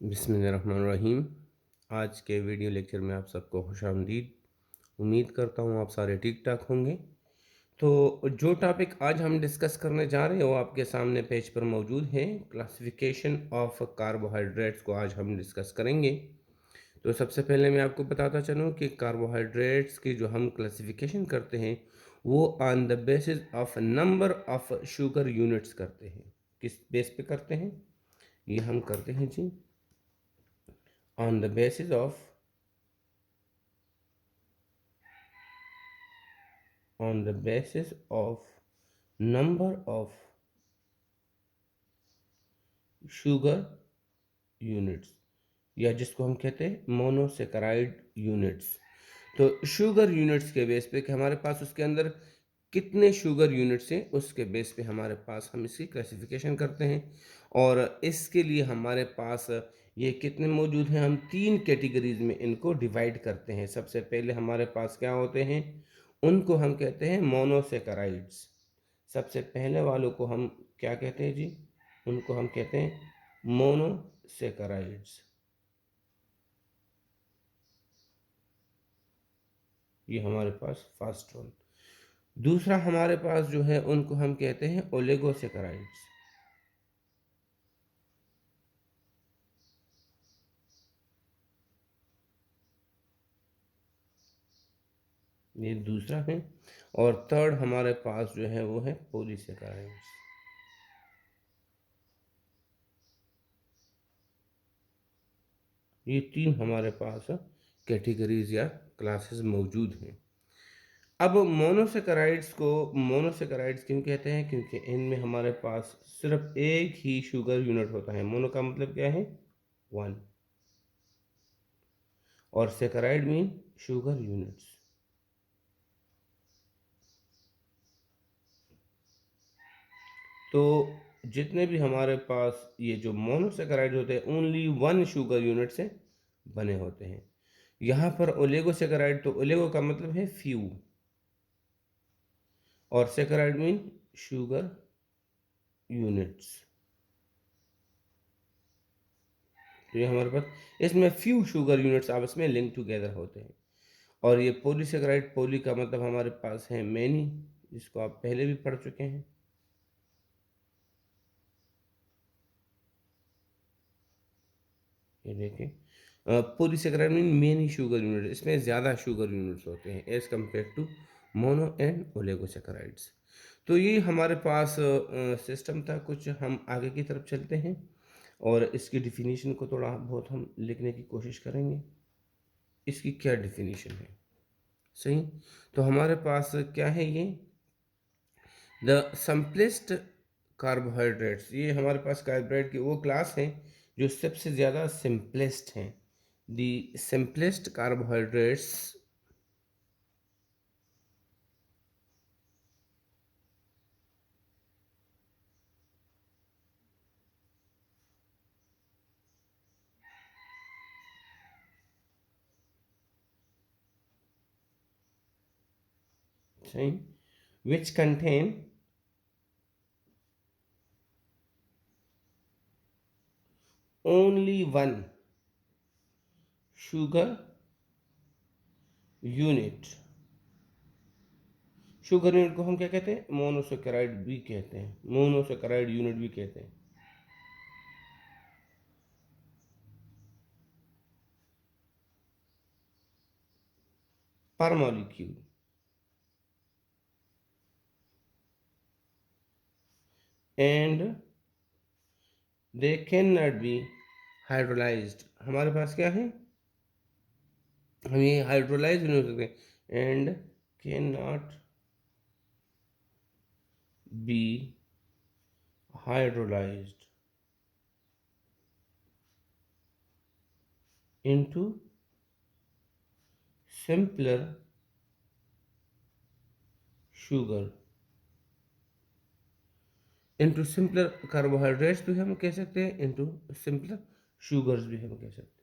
बिस्मिल्लाहिर्रहमानिर्रहीम। आज के वीडियो लेक्चर में आप सबको खुशामदीद। उम्मीद करता हूँ आप सारे ठीक ठाक होंगे। तो जो टॉपिक आज हम डिस्कस करने जा रहे हैं वो आपके सामने पेज पर मौजूद है। क्लासिफिकेशन ऑफ कार्बोहाइड्रेट्स को आज हम डिस्कस करेंगे। तो सबसे पहले मैं आपको बताता चलूँ कि कार्बोहाइड्रेट्स की जो हम क्लासिफिकेशन करते हैं वो on the basis of number of sugar units करते हैं। किस बेस पे करते हैं? ये हम करते हैं जी on the basis of number of sugar units, या जिसको हम कहते हैं मोनोसेकेराइड यूनिट्स। तो शुगर यूनिट्स के बेस पे कि हमारे पास उसके अंदर कितने शुगर यूनिट्स हैं उसके बेस पे हमारे पास हम इसकी क्लासिफिकेशन करते हैं। और इसके लिए हमारे पास ये कितने मौजूद हैं, हम 3 कैटेगरीज में इनको डिवाइड करते हैं। सबसे पहले हमारे पास क्या होते हैं, उनको हम कहते हैं मोनोसेकेराइड्स। सबसे पहले वालों को हम क्या कहते हैं जी, उनको हम कहते हैं मोनोसेकेराइड्स। ये हमारे पास फर्स्ट वन। दूसरा हमारे पास जो है उनको हम कहते हैं ओलिगोसेकेराइड्स। ये दूसरा है। और थर्ड हमारे पास जो है वो है पॉलीसेकेराइड्स। ये 3 हमारे पास कैटेगरीज या क्लासेस मौजूद हैं। अब मोनोसेकेराइड्स क्यों कहते हैं? क्योंकि इनमें हमारे पास सिर्फ एक ही शुगर यूनिट होता है। मोनो का मतलब क्या है? 1। और सेकेराइड मीन शुगर यूनिट्स। तो जितने भी हमारे पास ये जो मोनोसेकेराइड होते हैं ओनली 1 शुगर यूनिट से बने होते हैं। यहाँ पर ओलिगोसेकेराइड, तो ओलिगो का मतलब है फ्यू और सेकेराइड मीन शुगर यूनिट्स। तो ये हमारे पास इसमें फ्यू शुगर यूनिट्स आपस में लिंक टुगेदर होते हैं। और ये पॉलीसेकेराइड, पोली का मतलब हमारे पास है मैनी, जिसको आप पहले भी पढ़ चुके हैं। ये देखें, polysaccharide mean many sugar unit, इसमें ज़्यादा शुगर यूनिट्स होते हैं as compare to mono and oligosaccharides. तो ये हमारे पास सिस्टम था। कुछ हम आगे की तरफ चलते हैं और इसकी डिफिनीशन को थोड़ा बहुत हम लिखने की कोशिश करेंगे। इसकी क्या डिफिनीशन है? सही। तो हमारे पास क्या है ये, द सिंपलेस्ट कार्बोहाइड्रेट्स। ये हमारे पास कार्बोहाइड्रेट की वो क्लास है जो सबसे ज़्यादा सिंपलेस्ट हैं। द सिंपलेस्ट कार्बोहाइड्रेट्स सही, which contain only one sugar unit। Sugar unit को हम क्या कहते हैं? मोनोसेकेराइड भी कहते हैं, मोनोसेकेराइड यूनिट भी कहते हैं। पर molecule, and they can not be hydrolysed. हमारे पास क्या है, हम ये हाइड्रोलाइज नहीं हो सकते। And can not be hydrolysed into simpler sugar, into simpler carbohydrates भी हम कह सकते हैं, into simpler sugars भी हम कह सकते हैं।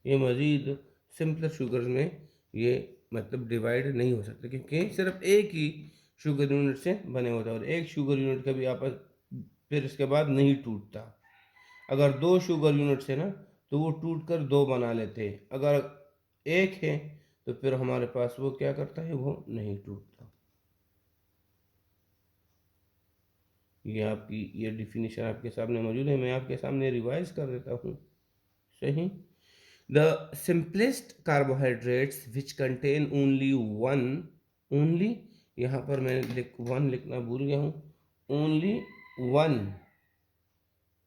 ये मज़ीद सिंपलर शुगर्स में ये मतलब डिवाइड नहीं हो सकते क्योंकि सिर्फ एक ही शुगर यूनिट से बने होता है और एक शुगर यूनिट कभी आपस फिर इसके बाद नहीं टूटता। अगर 2 शुगर यूनिट्स है ना, तो वो टूट कर 2 बना लेते हैं। अगर 1 है, तो फिर हमारे पास वो क्या करता है, वो नहीं टूटता। ये आपकी ये डेफिनेशन आपके सामने मौजूद है, मैं आपके सामने रिवाइज़ कर देता हूँ। सही? The simplest carbohydrates which contain only one, only, यहाँ पर मैं वन लिखना भूल गया हूँ। only one,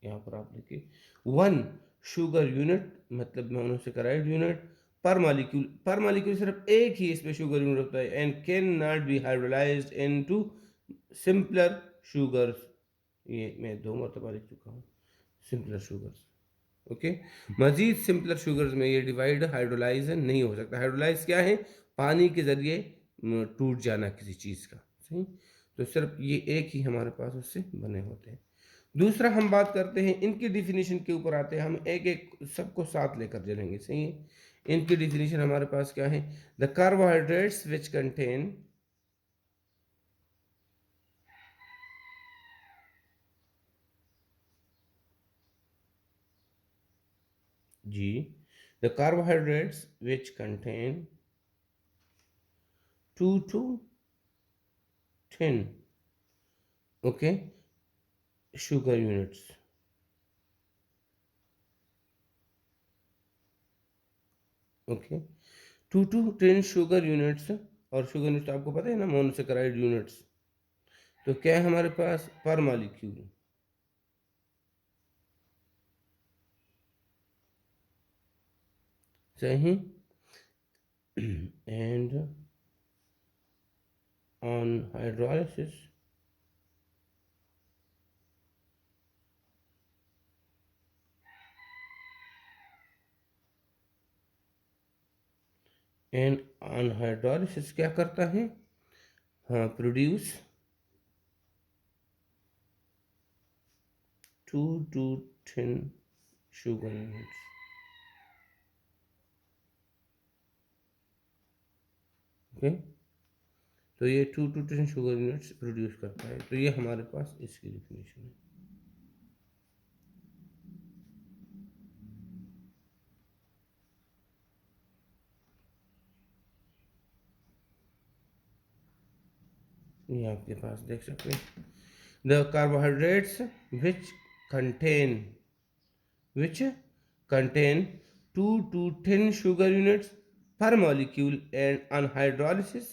यहाँ पर आप लिखिए वन शुगर यूनिट, मतलब मोनोसेकेराइड यूनिट पर मॉलिक्यूल। पर मॉलिक्यूल सिर्फ एक ही इसमें शुगर यूनिट होता है, and can not be hydrolysed into simpler sugars. ये मैं 2 मरतबा लिख चुका हूँ, सिंपलर शुगर्स। ओके, मजीद सिंपलर शुगर्स में ये डिवाइड हाइड्रोलाइज नहीं हो सकता। हाइड्रोलाइज क्या है? पानी के जरिए टूट जाना किसी चीज़ का। सही, तो सिर्फ ये एक ही हमारे पास उससे बने होते हैं। दूसरा हम बात करते हैं इनकी डिफिनीशन के ऊपर आते हैं, हम एक एक सबको साथ लेकर चलेंगे। सही है, इनकी डिफिनीशन हमारे पास क्या है? द कार्बोहाइड्रेट्स विच कंटेन, जी, the carbohydrates which contain 2 to 10, okay, sugar units. Okay, 2 to 10 sugar units, और शुगर यूनिट्स आपको पता है ना, मोनोसेकेराइड यूनिट्स। तो क्या है हमारे पास? पर मॉलिक्यूल। सही, and on hydrolysis and on hydrolysis क्या करता है? हाँ, produce 2 to 10 sugar units. Okay, तो ये 2 to 10 शुगर यूनिट्स प्रोड्यूस करता है। तो ये हमारे पास इसकी डिफिनेशन है। ये आपके पास देख सकते हैं, the carbohydrates which contain, which contain 2 to 10 sugar units per molecule, and on hydrolysis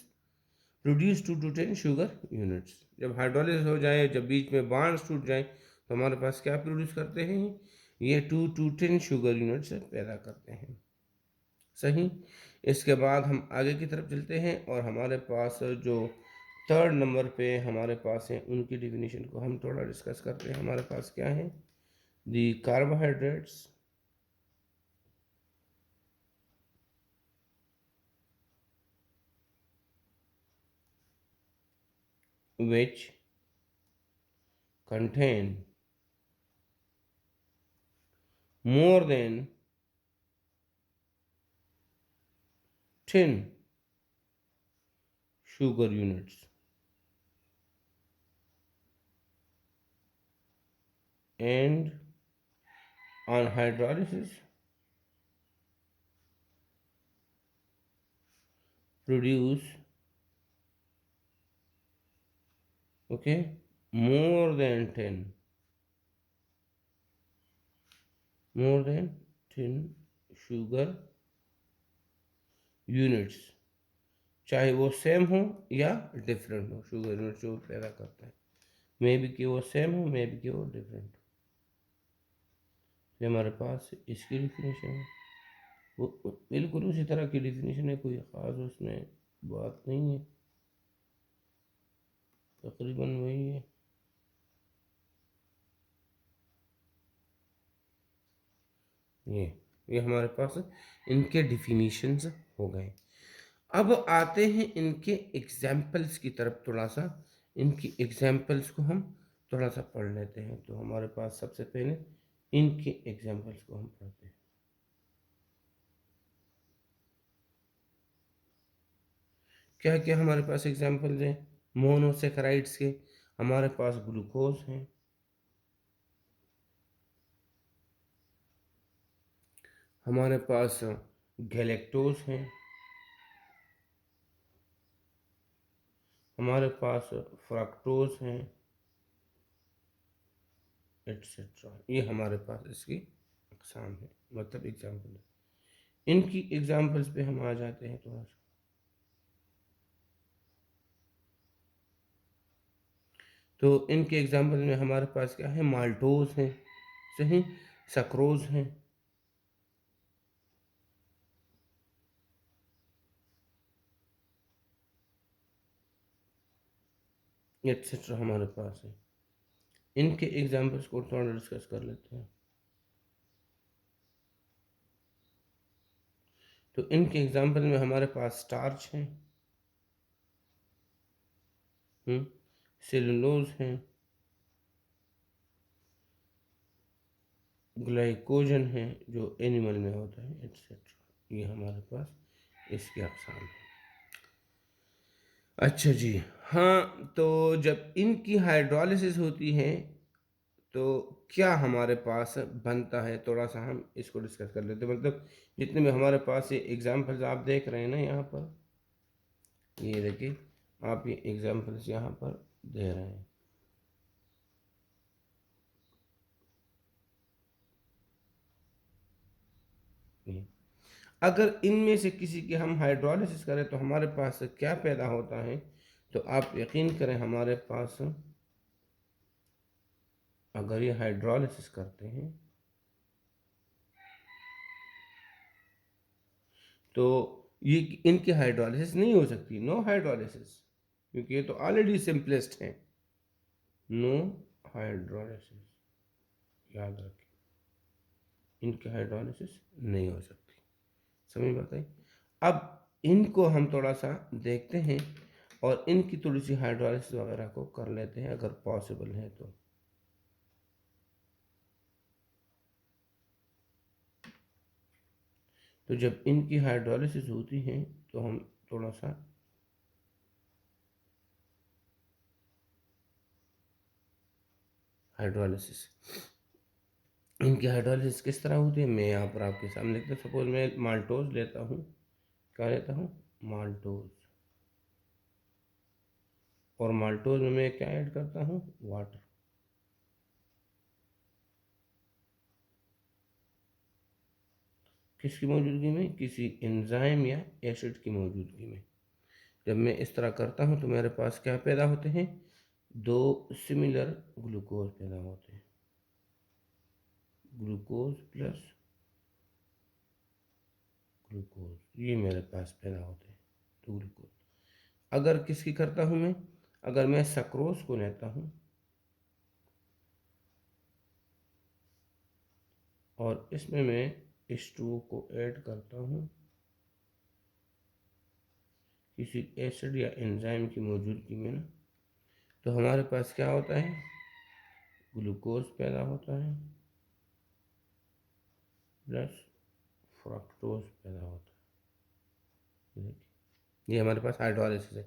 produce 2 to 10 sugar units। जब हाइड्रोलिसिस हो जाए, जब बीच में बॉन्ड्स टूट जाए, तो हमारे पास क्या प्रोड्यूस करते हैं? ये 2 to 10 शुगर यूनिट्स पैदा करते हैं। सही, इसके बाद हम आगे की तरफ चलते हैं, और हमारे पास जो थर्ड नंबर पे हमारे पास है, उनकी डिफिनीशन को हम थोड़ा डिस्कस करते हैं। हमारे पास क्या है? दी carbohydrates which contain more than 10 sugar units, and on hydrolysis produce, okay, more than 10, more than 10 sugar units, चाहे वो सेम हो या डिफरेंट हो। शुगर यूनिट जो पैदा करता है, मे बी कि वो सेम हो, मे बी कि वो डिफरेंट हो। ये हमारे पास इसकी डिफिनीशन है। वो बिल्कुल उसी तरह की डिफिनीशन है, कोई ख़ास उसमें बात नहीं है, तकरीबन वही है। ये हमारे पास इनके डिफिनीशंस हो गए। अब आते हैं इनके एग्जाम्पल्स की तरफ। थोड़ा सा इनकी एग्जाम्पल्स को हम थोड़ा सा पढ़ लेते हैं। तो हमारे पास सबसे पहले इनके एग्जाम्पल्स को हम पढ़ते हैं। क्या क्या हमारे पास एग्जाम्पल्स हैं मोनोसेकेराइड्स के? हमारे पास ग्लूकोज हैं, हमारे पास गैलेक्टोज हैं, हमारे पास फ्रक्टोज हैं, एटसेट्रा। ये हमारे पास इसकी अक़साम है, मतलब एग्जाम्पल है। इनकी एग्जाम्पल्स पे हम आ जाते हैं थोड़ा सा। तो इनके एग्जाम्पल में हमारे पास क्या है, माल्टोज हैं, सही, सक्रोज हैं, एटसेट्रा हमारे पास है। इनके एग्जाम्पल्स को थोड़ा डिस्कस कर लेते हैं। तो इनके एग्जाम्पल में हमारे पास स्टार्च हैं, सेलुलोज हैं, ग्लाइकोजन है जो एनिमल में होता है, एटसेट्रा। ये हमारे पास इसकी अक़साम है। अच्छा जी, हाँ, तो जब इनकी हाइड्रोलिसिस होती है तो क्या हमारे पास बनता है, थोड़ा सा हम इसको डिस्कस कर लेते हैं। मतलब जितने में हमारे पास ये एग्जाम्पल्स आप देख रहे हैं ना यहाँ पर, ये देखिए, आप ये एग्जाम्पल्स यहाँ पर दे रहे हैं। ये अगर इनमें से किसी की हम हाइड्रोलिसिस करें तो हमारे पास क्या पैदा होता है, तो आप यकीन करें हमारे पास, अगर ये हाइड्रोलिसिस करते हैं तो ये इनकी हाइड्रोलिसिस नहीं हो सकती, नो हाइड्रोलिसिस, क्योंकि ये तो ऑलरेडी सिंपलेस्ट है। नो हाइड्रोलिसिस, याद रखें, इनकी हाइड्रोलिसिस नहीं हो सकती। समझ बताइए। अब इनको हम थोड़ा सा देखते हैं और इनकी थोड़ी सी हाइड्रोलिसिस वगैरह को कर लेते हैं अगर पॉसिबल है तो। तो जब इनकी हाइड्रोलिसिस होती है तो हम थोड़ा सा हाइड्रोलिसिस, इनकी हाइड्रोलिसिस किस तरह होती है मैं यहाँ पर आपके सामने लिखता हूँ। सपोज मैं माल्टोज लेता हूँ, क्या लेता हूँ, माल्टोज, और माल्टोज में मैं क्या ऐड करता हूँ, वाटर। किसकी मौजूदगी में, किसी एंजाइम या एसिड की मौजूदगी में। जब मैं इस तरह करता हूँ तो मेरे पास क्या पैदा होते हैं, दो सिमिलर ग्लूकोज पैदा होते हैं, ग्लूकोज प्लस ग्लूकोज, ये मेरे पास पैदा होते हैं, तो ग्लूकोज। अगर किसकी करता हूँ मैं, अगर मैं सक्रोज को लेता हूँ और इसमें मैं H2O को ऐड करता हूँ किसी एसिड या एंजाइम की मौजूदगी में ना, तो हमारे पास क्या होता है, ग्लूकोज पैदा होता है प्लस फ्रक्टोज पैदा होता है। देखिए, ये हमारे पास हाइड्रोलिसिस है।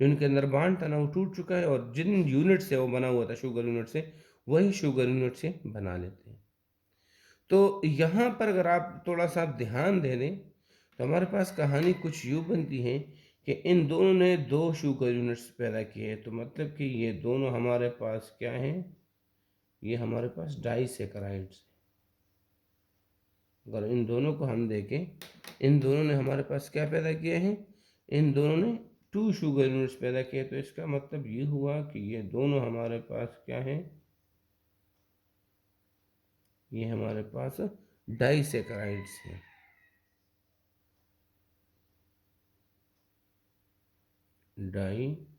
जो इनके अंदर बांड था ना वो टूट चुका है, और जिन यूनिट से वो बना हुआ था, शुगर यूनिट से, वही शुगर यूनिट से बना लेते हैं। तो यहाँ पर अगर आप थोड़ा सा ध्यान दे दें तो हमारे पास कहानी कुछ यूँ बनती है कि इन दोनों ने दो शुगर यूनिट्स पैदा किए, तो मतलब कि ये दोनों हमारे पास क्या हैं, ये हमारे पास डाइसेकेराइड्स। अगर इन दोनों को हम देखें, इन दोनों ने हमारे पास क्या पैदा किए हैं, इन दोनों ने टू शुगर यूनिट्स पैदा किए, तो इसका मतलब ये हुआ कि ये दोनों हमारे पास क्या है, ये हमारे पास डाइसेकेराइड्स हैं। डाइसेकेराइड्स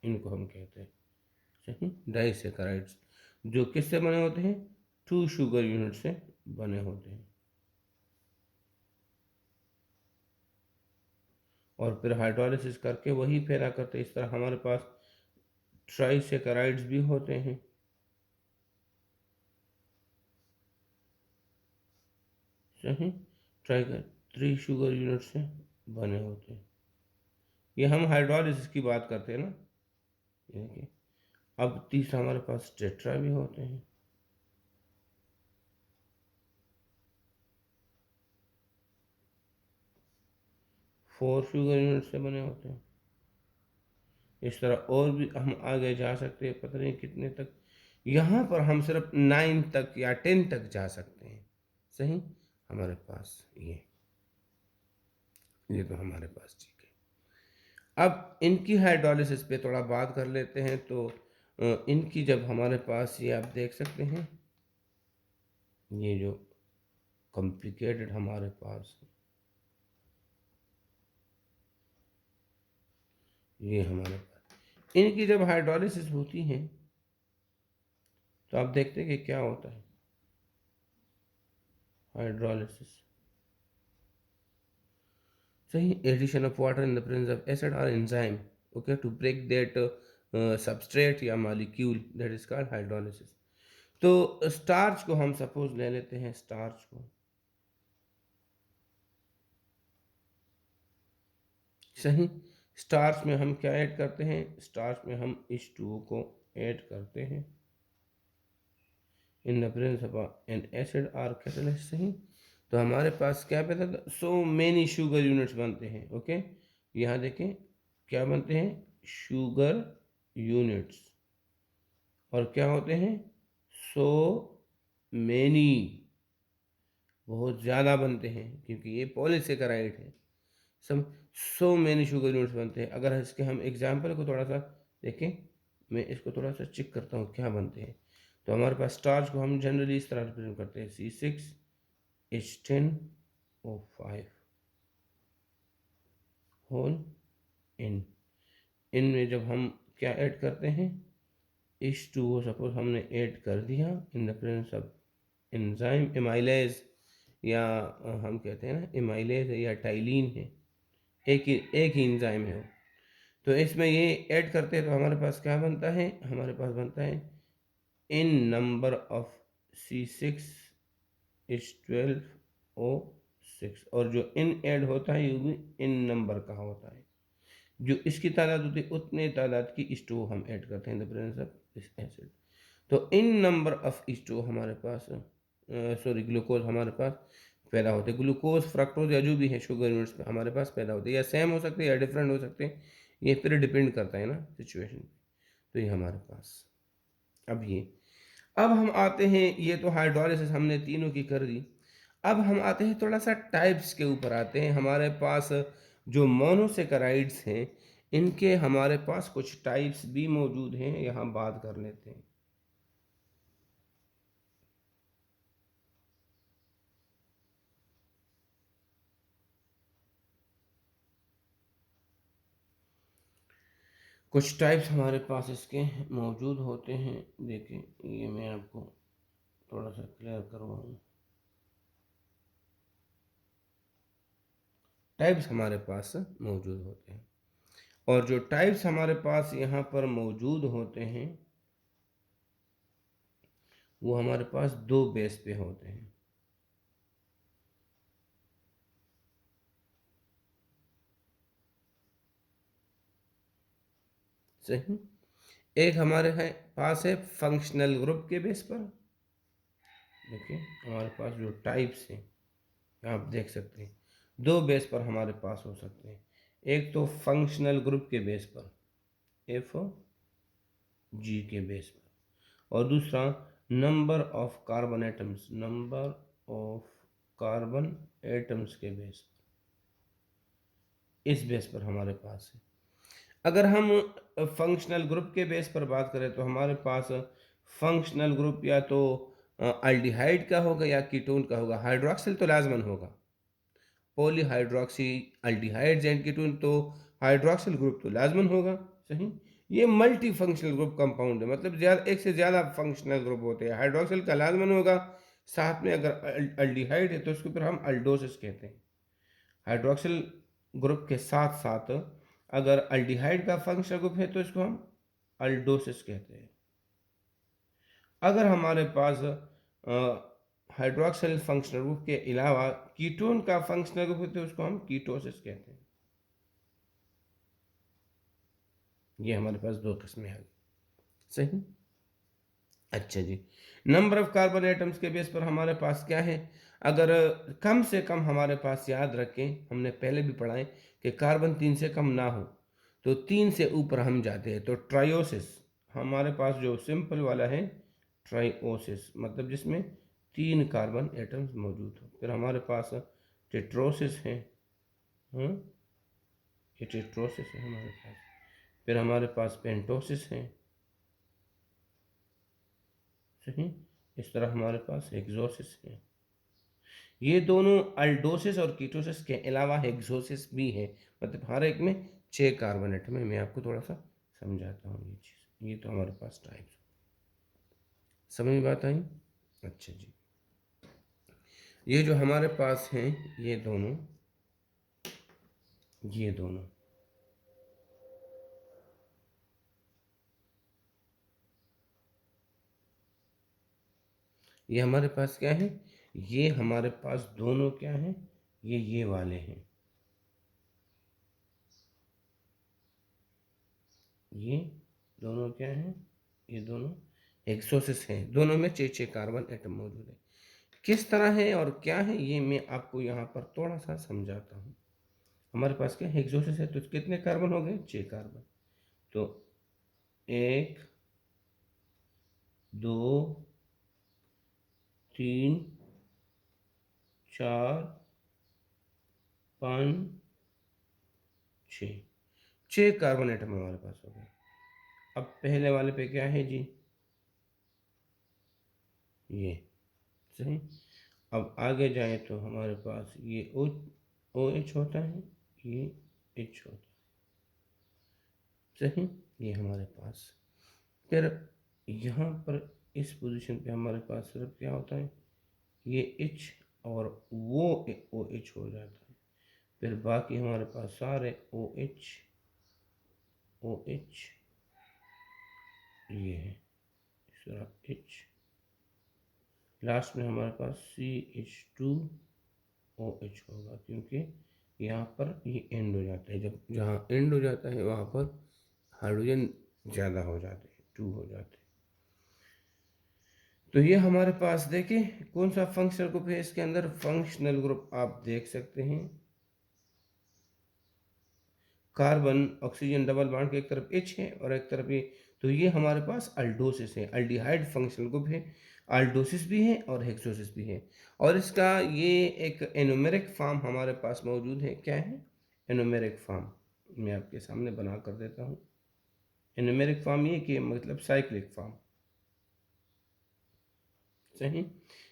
इनको हम कहते हैं, सही, डाइसेकेराइड्स, जो किससे बने होते हैं, टू शुगर यूनिट से बने होते हैं। और फिर हाइड्रोलिसिस करके वही पैदा करते हैं। इस तरह हमारे पास ट्राइसेकेराइड्स भी होते हैं, सही, ट्राइकर, थ्री शुगर यूनिट से बने होते हैं। ये हम हाइड्रोलिसिस की बात करते हैं ना, ये देखिए। अब तीसरा हमारे पास टेट्रा भी होते हैं, 4 शुगर यूनिट से बने होते हैं। इस तरह और भी हम आगे जा सकते हैं, पता नहीं कितने तक। यहाँ पर हम सिर्फ 9 तक या 10 तक जा सकते हैं। सही, हमारे पास ये तो हमारे पास ठीक है। अब इनकी हाइड्रोलिसिस पे थोड़ा बात कर लेते हैं। तो इनकी जब हमारे पास ये आप देख सकते हैं, ये जो कॉम्प्लिकेटेड हमारे पास ये हमारे पास इनकी जब हाइड्रोलिसिस होती है तो आप देखते हैं कि क्या होता है हाइड्रोलिसिस। सही, addition of water in the presence of acid और enzyme, okay, to break that substrate या molecule, that is called hydrolysis. तो स्टार्च को हम सपोज ले लेते हैं, स्टार्च को। सही, स्टार्च में हम क्या ऐड करते हैं, स्टार्च में हम H2O को ऐड करते हैं इन the presence of N acid और कैटलिस्ट। सही, तो हमारे पास क्या पैदा था, सो मेनी शुगर यूनिट्स बनते हैं। ओके, यहाँ देखें क्या बनते हैं, शुगर यूनिट्स, और क्या होते हैं, सो मेनी, बहुत ज़्यादा बनते हैं क्योंकि ये पॉलीसेकेराइड है। सब, सो मेनी शुगर यूनिट्स बनते हैं। अगर इसके हम एग्जाम्पल को थोड़ा सा देखें, मैं इसको थोड़ा सा चेक करता हूँ क्या बनते हैं। तो हमारे पास स्टार्च को हम जनरली इस तरह रिप्रेजेंट करते हैं, C6H10O5 होल इन। इनमें जब हम क्या ऐड करते हैं, H2O सपोज हमने ऐड कर दिया इन the presence of enzyme amylase, या हम कहते हैं ना एमाइलेज है या टाइलिन है, एक ही एंजाइम है वो। तो इसमें ये ऐड करते हैं तो हमारे पास क्या बनता है, हमारे पास बनता है इन नंबर ऑफ C6H12O6, और जो इन ऐड होता है ये भी इन नंबर का होता है। जो इसकी तादाद होती है उतने तादाद की स्टो हम ऐड करते हैं इन the presence of this acid. तो इन नंबर ऑफ स्टो हमारे पास, सॉरी, ग्लूकोज हमारे पास पैदा होते हैं। ग्लूकोज, फ्रक्टोज या जो भी है शुगर यूनिट्स पे हमारे पास पैदा होते हैं, या सेम हो सकते हैं या डिफरेंट हो सकते हैं, ये फिर डिपेंड करता है ना सिचुएशन पे। तो ये हमारे पास, अब हम आते हैं, ये तो हाइड्रोलिसिस हमने तीनों की कर दी। अब हम आते हैं थोड़ा सा टाइप्स के ऊपर आते हैं। हमारे पास जो मोनोसेकेराइड्स हैं, इनके हमारे पास कुछ टाइप्स भी मौजूद हैं, यहाँ बात कर लेते हैं। कुछ टाइप्स हमारे पास इसके मौजूद होते हैं। देखिए, ये मैं आपको थोड़ा सा क्लियर करवाऊँ। टाइप्स हमारे पास मौजूद होते हैं, और जो टाइप्स हमारे पास यहाँ पर मौजूद होते हैं वो हमारे पास दो बेस पे होते हैं। सही, एक हमारे है पास है फंक्शनल ग्रुप के बेस पर। देखिए, हमारे पास जो टाइप्स हैं आप देख सकते हैं, दो बेस पर हमारे पास हो सकते हैं। एक तो फंक्शनल ग्रुप के बेस पर, F-G के बेस पर, और दूसरा number of carbon atoms, number of carbon atoms के बेस पर, इस बेस पर हमारे पास है। अगर हम फंक्शनल ग्रुप के बेस पर बात करें तो हमारे पास फंक्शनल ग्रुप या तो अल्डिहाइड का होगा या कीटोन का होगा। हाइड्रोक्सिल तो लाजमन होगा, पॉलीहाइड्रोक्सी अल्डिहाइड्स एंड कीटोन, तो हाइड्रोक्सिल ग्रुप तो लाजमन होगा। सही, ये मल्टी फंक्शनल ग्रुप कंपाउंड है, मतलब एक से ज़्यादा फंक्शनल ग्रुप होते हैं। हाइड्रोक्सिल का लाजमन होगा, साथ में अगर अल्डिहाइड है तो उसको फिर हम अल्डोसिस कहते हैं। हाइड्रोक्सिल ग्रुप के साथ साथ अगर अल्डिहाइड का फंक्शनल ग्रुप है तो इसको हम अल्डोसिस कहते हैं। अगर हमारे पास हाइड्रोक्सिल फंक्शनल ग्रुप के अलावा कीटोन का फंक्शनल ग्रुप है तो उसको हम कीटोसिस कहते हैं। ये हमारे पास दो किस्में हैं। सही, अच्छा जी। नंबर ऑफ कार्बन एटम्स के बेस पर हमारे पास क्या है, अगर कम से कम हमारे पास, याद रखें हमने पहले भी पढ़ा है कि कार्बन 3 से कम ना हो, तो 3 से ऊपर हम जाते हैं तो ट्रायोसिस, हमारे पास जो सिंपल वाला है ट्रायोसिस, मतलब जिसमें 3 कार्बन एटम्स मौजूद हो। फिर हमारे पास टेट्रोसिस है, हम्म, ये टेट्रोसिस है हमारे पास। फिर हमारे पास पेंटोसिस है, सही। इस तरह हमारे पास हेक्सोसिस है। ये दोनों अल्डोसिस और कीटोसिस के अलावा हेक्सोसिस भी है, मतलब हर एक में 6 कार्बन एटम है। मैं आपको थोड़ा सा समझाता हूँ ये चीज़। ये तो हमारे पास टाइप्स, समझ में बात आई? अच्छा जी, ये जो हमारे पास हैं ये दोनों, ये दोनों ये हमारे पास क्या है, ये हमारे पास दोनों क्या हैं, ये वाले हैं, ये दोनों क्या हैं, ये दोनों हेक्सोसिस हैं। दोनों में 6 कार्बन एटम मौजूद है। किस तरह है और क्या है ये मैं आपको यहाँ पर थोड़ा सा समझाता हूँ। हमारे पास क्या हेक्सोसिस है, तो कितने कार्बन हो गए, 6 कार्बन। तो 1 2 3 4 5 6, 6 कार्बन एटम हमारे पास हो गए। अब पहले वाले पे क्या है जी, ये, सही। अब आगे जाए तो हमारे पास ये ओ एच होता है, ये एच होता है, सही। ये हमारे पास फिर यहाँ पर इस पोजीशन पे हमारे पास सिर्फ क्या होता है, ये एच और वो ओ एच हो जाता है। फिर बाकी हमारे पास सारे ओ एच ये है, इस तरह एच, लास्ट में हमारे पास CH2OH होगा, क्योंकि यहाँ पर ये एंड हो जाता है। जब जहाँ एंड हो जाता है वहाँ पर हाइड्रोजन ज़्यादा हो जाते हैं, 2 हो जाते हैं। तो ये हमारे पास देखिए कौन सा फंक्शनल ग्रुप है, इसके अंदर फंक्शनल ग्रुप आप देख सकते हैं, कार्बन ऑक्सीजन डबल बॉन्ड के एक तरफ H है और एक तरफ ये, तो ये हमारे पास अल्डोसिस है, अल्डिहाइड फंक्शनल ग्रुप है। अल्डोसिस भी है और हेक्सोसिस भी है। और इसका ये एक एनोमेरिक फॉर्म हमारे पास मौजूद है। क्या है एनोमेरिक फॉर्म, मैं आपके सामने बना कर देता हूँ। एनोमेरिक फॉर्म ये कि मतलब साइक्लिक फॉर्म, सही।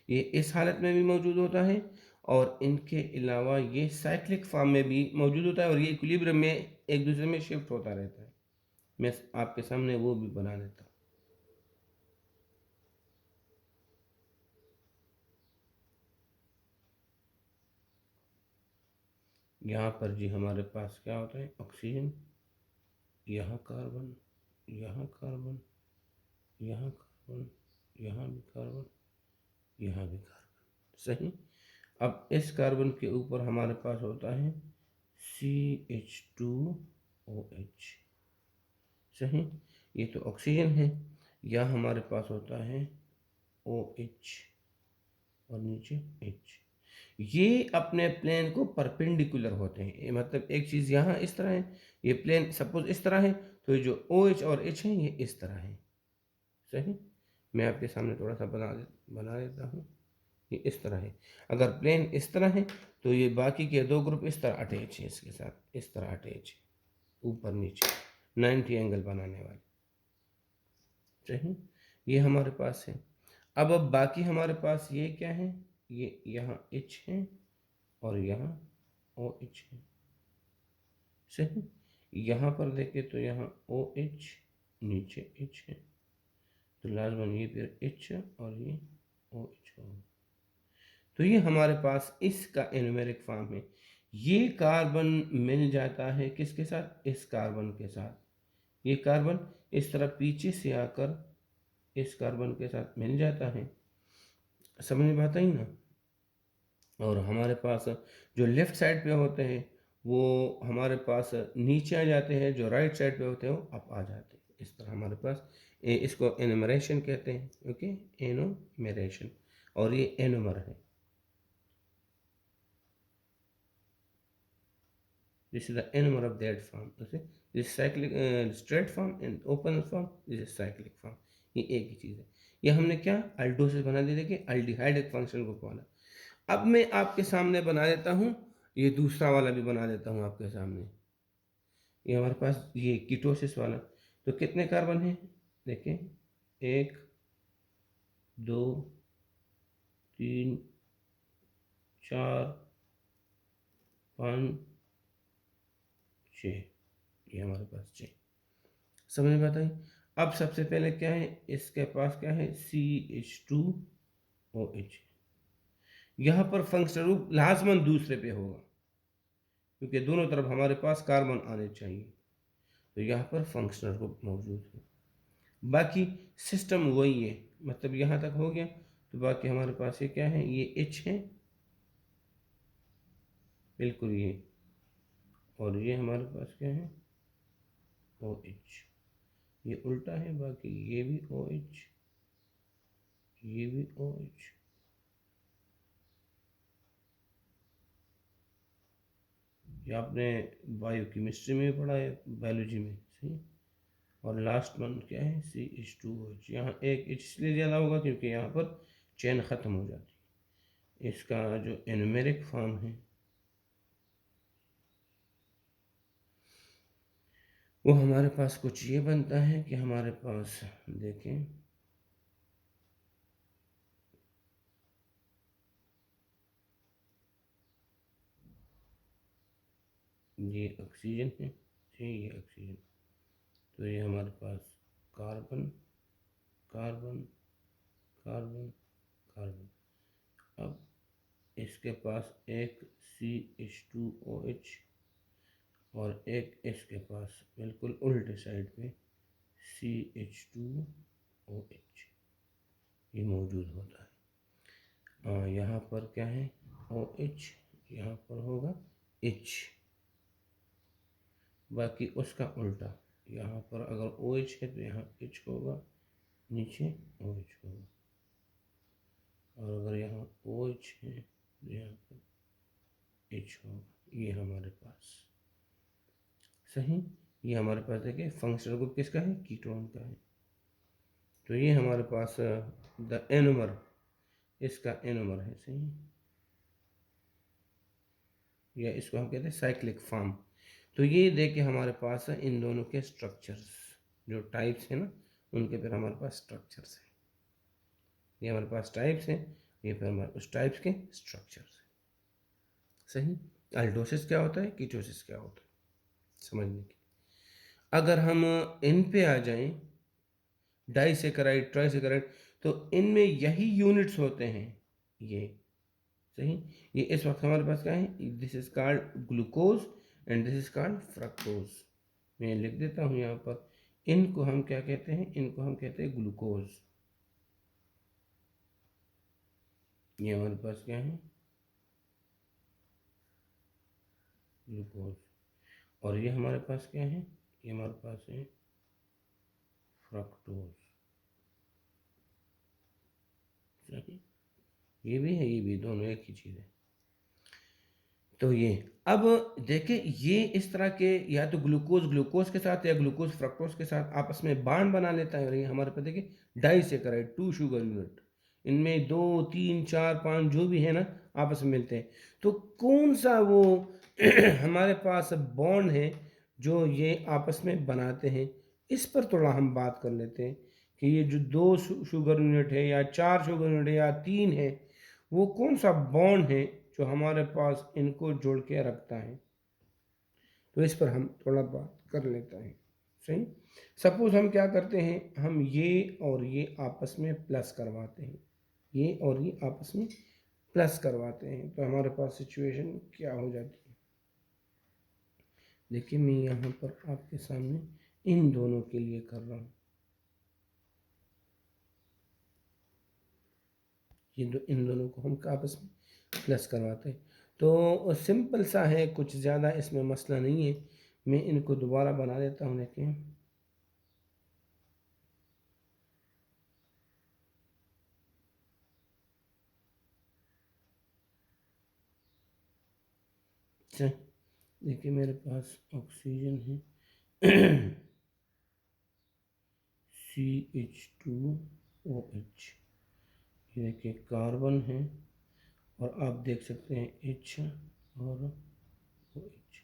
ये इस हालत में भी मौजूद होता है और इनके अलावा ये साइक्लिक फॉर्म में भी मौजूद होता है और ये इक्विलिब्रियम में एक दूसरे में शिफ्ट होता रहता है। मैं आपके सामने वो भी बना देता हूँ। यहाँ पर जी हमारे पास क्या होता है, ऑक्सीजन, यहाँ कार्बन, यहाँ कार्बन, यहाँ कार्बन, यहाँ भी कार्बन, यहाँ भी कार्बन, सही। अब इस कार्बन के ऊपर हमारे पास होता है CH2OH, सही। ये तो ऑक्सीजन है। यहाँ हमारे पास होता है OH और नीचे H। ये अपने प्लेन को परपेंडिकुलर होते हैं, मतलब एक चीज़ यहाँ इस तरह है, ये प्लेन सपोज इस तरह है, तो ये जो OH और H है ये इस तरह है, सही। मैं आपके सामने थोड़ा सा बना देता हूँ। ये इस तरह है। अगर प्लेन इस तरह है तो ये बाकी के 2 ग्रुप इस तरह अटैच है, इसके साथ इस तरह अटैच है, ऊपर नीचे 90 एंगल बनाने वाले, सही। ये हमारे पास है। अब बाकी हमारे पास ये क्या है, ये यहाँ H है और यहाँ OH है, सही। यहाँ पर देखें तो यहाँ OH नीचे H है, तो लाजमन ये फिर H और ये OH होगा। तो ये हमारे पास इसका एनुमेरिक फॉर्म है। ये कार्बन मिल जाता है किसके साथ, इस कार्बन के साथ। ये कार्बन इस तरह पीछे से आकर इस कार्बन के साथ मिल जाता है, समझ में आता ही ना। और हमारे पास जो लेफ्ट साइड पे होते हैं वो हमारे पास नीचे आ जाते हैं, जो राइट साइड पे होते हैं वो अप आ जाते हैं। इस तरह हमारे पास इसको एनुमरेशन कहते हैं, ओके, एनुमरेशन। और ये एनोमर है, this is the n of that form. Okay, this cyclic straight form and open form, this is cyclic form. ये एक ही चीज़ है। ये हमने क्या अल्डोसिस बना दी, देखिए अल्डिहाइड एक फंक्शन ग्रुप वाला। अब मैं आपके सामने बना देता हूँ, ये दूसरा वाला भी बना देता हूँ आपके सामने। ये हमारे पास ये कीटोसिस वाला, तो कितने कार्बन हैं देखिए, 1 2 3 4 5 6, ये हमारे पास 6, समझ में आता है। अब सबसे पहले क्या है, इसके पास क्या है CH2OH, यहाँ पर फंक्शनल ग्रुप लाजमन दूसरे पे होगा क्योंकि दोनों तरफ हमारे पास कार्बन आने चाहिए, तो यहाँ पर फंक्शनल ग्रुप मौजूद है। बाकी सिस्टम वही है, मतलब यहाँ तक हो गया, तो बाकी हमारे पास ये क्या है, ये H है बिल्कुल ये, और ये हमारे पास क्या है OH, ये उल्टा है, बाकी ये भी OH, ये भी OH, ये आपने बायोकेमिस्ट्री में भी पढ़ा है, बायोलॉजी में, सही। और लास्ट वन क्या है CH2OH, यहाँ एक H इसलिए ज़्यादा होगा क्योंकि यहाँ पर चेन ख़त्म हो जाती है। इसका जो एनुमेरिक फॉर्म है वो हमारे पास कुछ ये बनता है कि हमारे पास देखें, ये ऑक्सीजन है, ये ऑक्सीजन, तो ये हमारे पास कार्बन कार्बन कार्बन कार्बन। अब इसके पास एक CH2OH और एक इसके पास बिल्कुल उल्टे साइड पे CH2OH, ये मौजूद होता है। यहाँ पर क्या है OH, यहाँ पर होगा H, बाकी उसका उल्टा, यहाँ पर अगर OH है तो यहाँ H होगा, नीचे OH होगा, और अगर यहाँ OH है तो यहाँ पर H होगा, ये हमारे पास सही। ये हमारे पास देखिए फंक्शनल ग्रुप किसका है, कीटोन का है। तो ये हमारे पास द एनोमर, इसका एनोमर है, सही, या इसको हम कहते हैं साइक्लिक फॉर्म। तो ये देखिए हमारे पास है इन दोनों के स्ट्रक्चर्स, जो टाइप्स हैं ना उनके फिर हमारे पास स्ट्रक्चर्स हैं, ये हमारे पास टाइप्स हैं, ये फिर हमारे उस टाइप्स के स्ट्रक्चर्स हैं, सही। अल्डोसिस क्या होता है, कीटोसिस क्या होता है, समझने की। अगर हम इन पे आ जाएं, डाइसेकेराइड ट्राइसेकेराइड, तो इनमें यही यूनिट्स होते हैं, ये सही। ये इस वक्त हमारे पास क्या है, this is called glucose and this is called fructose. मैं लिख देता हूँ यहाँ पर, इनको हम क्या कहते हैं, इनको हम कहते हैं ग्लूकोज। ये हमारे पास क्या है ग्लूकोज, और ये हमारे पास क्या है, ये हमारे पास है फ्रक्टोज, सही। ये भी है, ये भी, दोनों एक ही चीज़ है। तो ये अब देखिए, ये इस तरह के या तो ग्लूकोज ग्लूकोज के साथ या ग्लूकोज फ्रक्टोज के साथ आपस में बांड बना लेता है, और ये हमारे पास देखिए डाइसेकेराइड, 2 शुगर यूनिट, इनमें 2 3 4 5 जो भी है ना आपस में मिलते हैं। तो कौन सा वो हमारे पास बॉन्ड है जो ये आपस में बनाते हैं, इस पर थोड़ा हम बात कर लेते हैं कि ये जो 2 शुगर यूनिट है या 4 शुगर यूनिट है या 3 है, वो कौन सा बॉन्ड है जो हमारे पास इनको जोड़ के रखता है। तो इस पर हम थोड़ा बात कर लेते हैं, सही। सपोज हम क्या करते हैं, हम ये और ये आपस में प्लस करवाते हैं, ये और ये आपस में प्लस करवाते हैं, तो हमारे पास सिचुएशन क्या हो जाती है। देखिए मैं यहाँ पर आपके सामने इन दोनों के लिए कर रहा हूँ, इन दोनों को हम आपस में प्लस करवाते हैं। तो सिंपल सा है, कुछ ज़्यादा इसमें मसला नहीं है। मैं इनको दोबारा बना देता हूँ, देखें अच्छा, देखिए मेरे पास ऑक्सीजन है CH2OH, ये देखिए कार्बन है, और आप देख सकते हैं H और OH।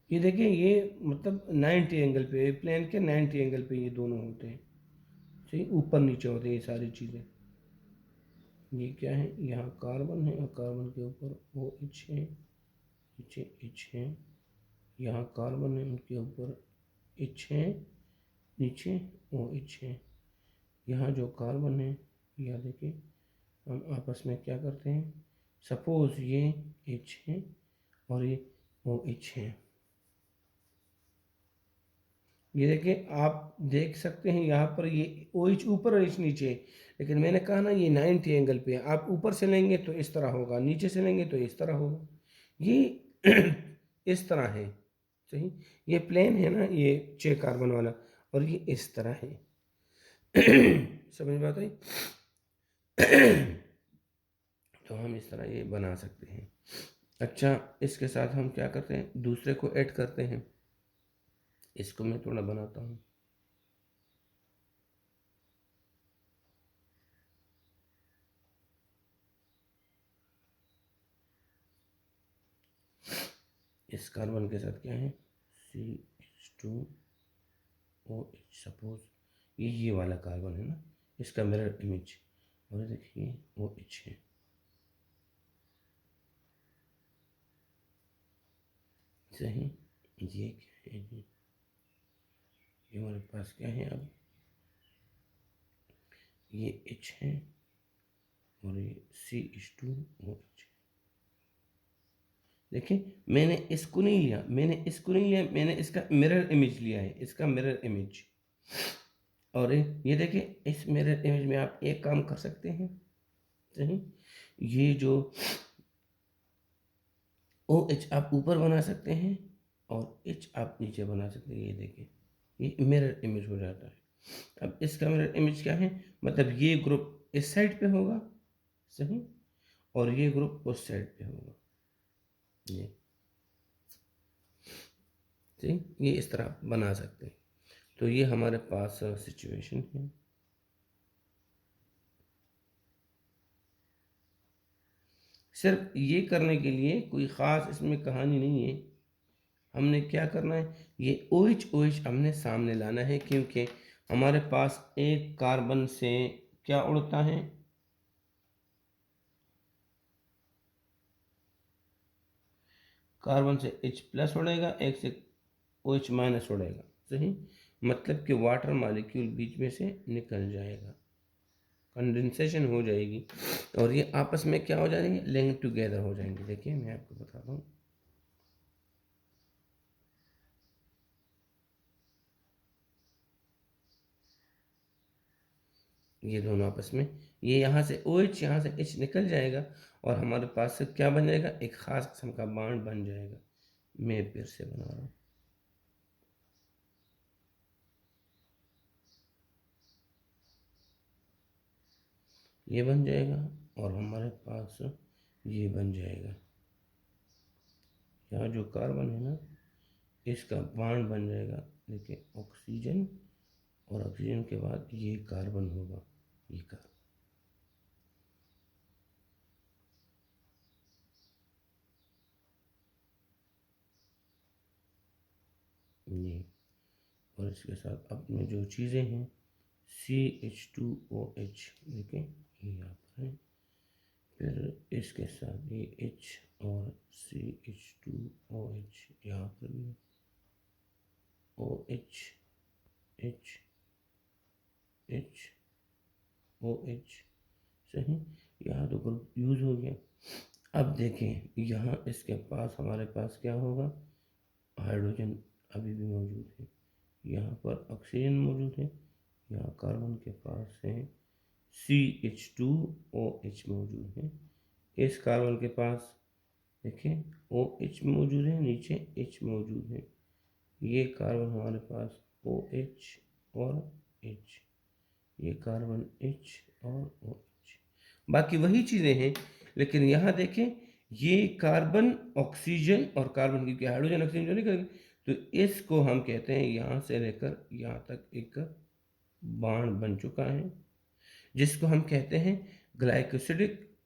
ये देखिए ये मतलब 90 एंगल पे, प्लेन के 90 एंगल पे ये दोनों होते हैं, सही ऊपर नीचे होते हैं ये सारी चीज़ें। ये क्या है, यहाँ कार्बन है और कार्बन के ऊपर OH है, नीचे H है, यहाँ कार्बन है उनके ऊपर H है, नीचे OH है। यहाँ जो कार्बन है, यह देखिए हम आपस में क्या करते हैं, सपोज ये H है और ये OH है। ये देखिए आप देख सकते हैं यहाँ पर ये OH ऊपर और H नीचे, लेकिन मैंने कहा ना ये 90 एंगल पे है। आप ऊपर से लेंगे तो इस तरह होगा, नीचे से लेंगे तो इस तरह होगा, ये इस तरह है, सही। ये प्लेन है ना, ये 6 कार्बन वाला, और ये इस तरह है समझ में आता है तो हम इस तरह ये बना सकते हैं। अच्छा, इसके साथ हम क्या करते हैं, दूसरे को ऐड करते हैं। इसको मैं थोड़ा बनाता हूँ। इस कार्बन के साथ क्या है, CH2OH, सपोज ये वाला कार्बन है ना, इसका मिरर इमेज, और देखिए OH है। सही, ये क्या है जी, ये हमारे पास क्या है, अब ये H है और ये CH2OH। देखिए मैंने इसको नहीं लिया, मैंने इसका मिरर इमेज लिया है, इसका मिरर इमेज। और ये देखिए इस मिरर इमेज में आप एक काम कर सकते हैं, सही, ये जो OH आप ऊपर बना सकते हैं और H आप नीचे बना सकते हैं। ये देखिए ये मिरर इमेज हो जाता है। अब इसका मिरर इमेज क्या है, मतलब ये ग्रुप इस साइड पे होगा, सही, और ये ग्रुप उस साइड पे होगा, ये ठीक, ये इस तरह बना सकते हैं। तो ये हमारे पास सिचुएशन है। सिर्फ ये करने के लिए कोई ख़ास इसमें कहानी नहीं है। हमने क्या करना है, ये OH OH हमने सामने लाना है, क्योंकि हमारे पास एक कार्बन से क्या उड़ता है, कार्बन से H प्लस उड़ेगा, एक से OH माइनस उड़ेगा, सही, मतलब कि वाटर मॉलिक्यूल बीच में से निकल जाएगा, कंडेंसेशन हो जाएगी, और ये आपस में क्या हो जाएंगे, लिंक टुगेदर हो जाएंगे। देखिए मैं आपको बताता हूँ, ये दोनों आपस में, ये यहाँ से OH यहाँ से H निकल जाएगा, और हमारे पास से क्या बन जाएगा, एक ख़ास किस्म का बॉन्ड बन जाएगा। मैं फिर से बना रहा हूँ, ये बन जाएगा, और हमारे पास ये बन जाएगा। यहाँ जो कार्बन है ना, इसका बॉन्ड बन जाएगा, देखिए ऑक्सीजन, और ऑक्सीजन के बाद ये कार्बन होगा, ये कार्बन, ये, और इसके साथ अपने जो चीज़ें हैं CH2OH, देखिए ये यहाँ पर है, फिर इसके साथ ये H और CH2OH, यहाँ पर भी OH H H OH, सही, यहाँ तो ग्रुप यूज हो गया। अब देखें यहाँ इसके पास हमारे पास क्या होगा, हाइड्रोजन अभी भी मौजूद है, यहाँ पर ऑक्सीजन मौजूद है, यहाँ कार्बन के पास है CH2OH मौजूद है, इस कार्बन के पास देखिए OH मौजूद है, नीचे H मौजूद है, ये कार्बन हमारे पास OH और H, ये कार्बन H और OH, बाकी वही चीज़ें हैं। लेकिन यहाँ देखें, ये कार्बन, ऑक्सीजन और कार्बन, क्योंकि हाइड्रोजन, ऑक्सीजन जो नहीं करेंगे, तो इसको हम कहते हैं यहाँ से लेकर यहाँ तक एक बाण बन चुका है, जिसको हम कहते हैं ग्लाइकोसिडिक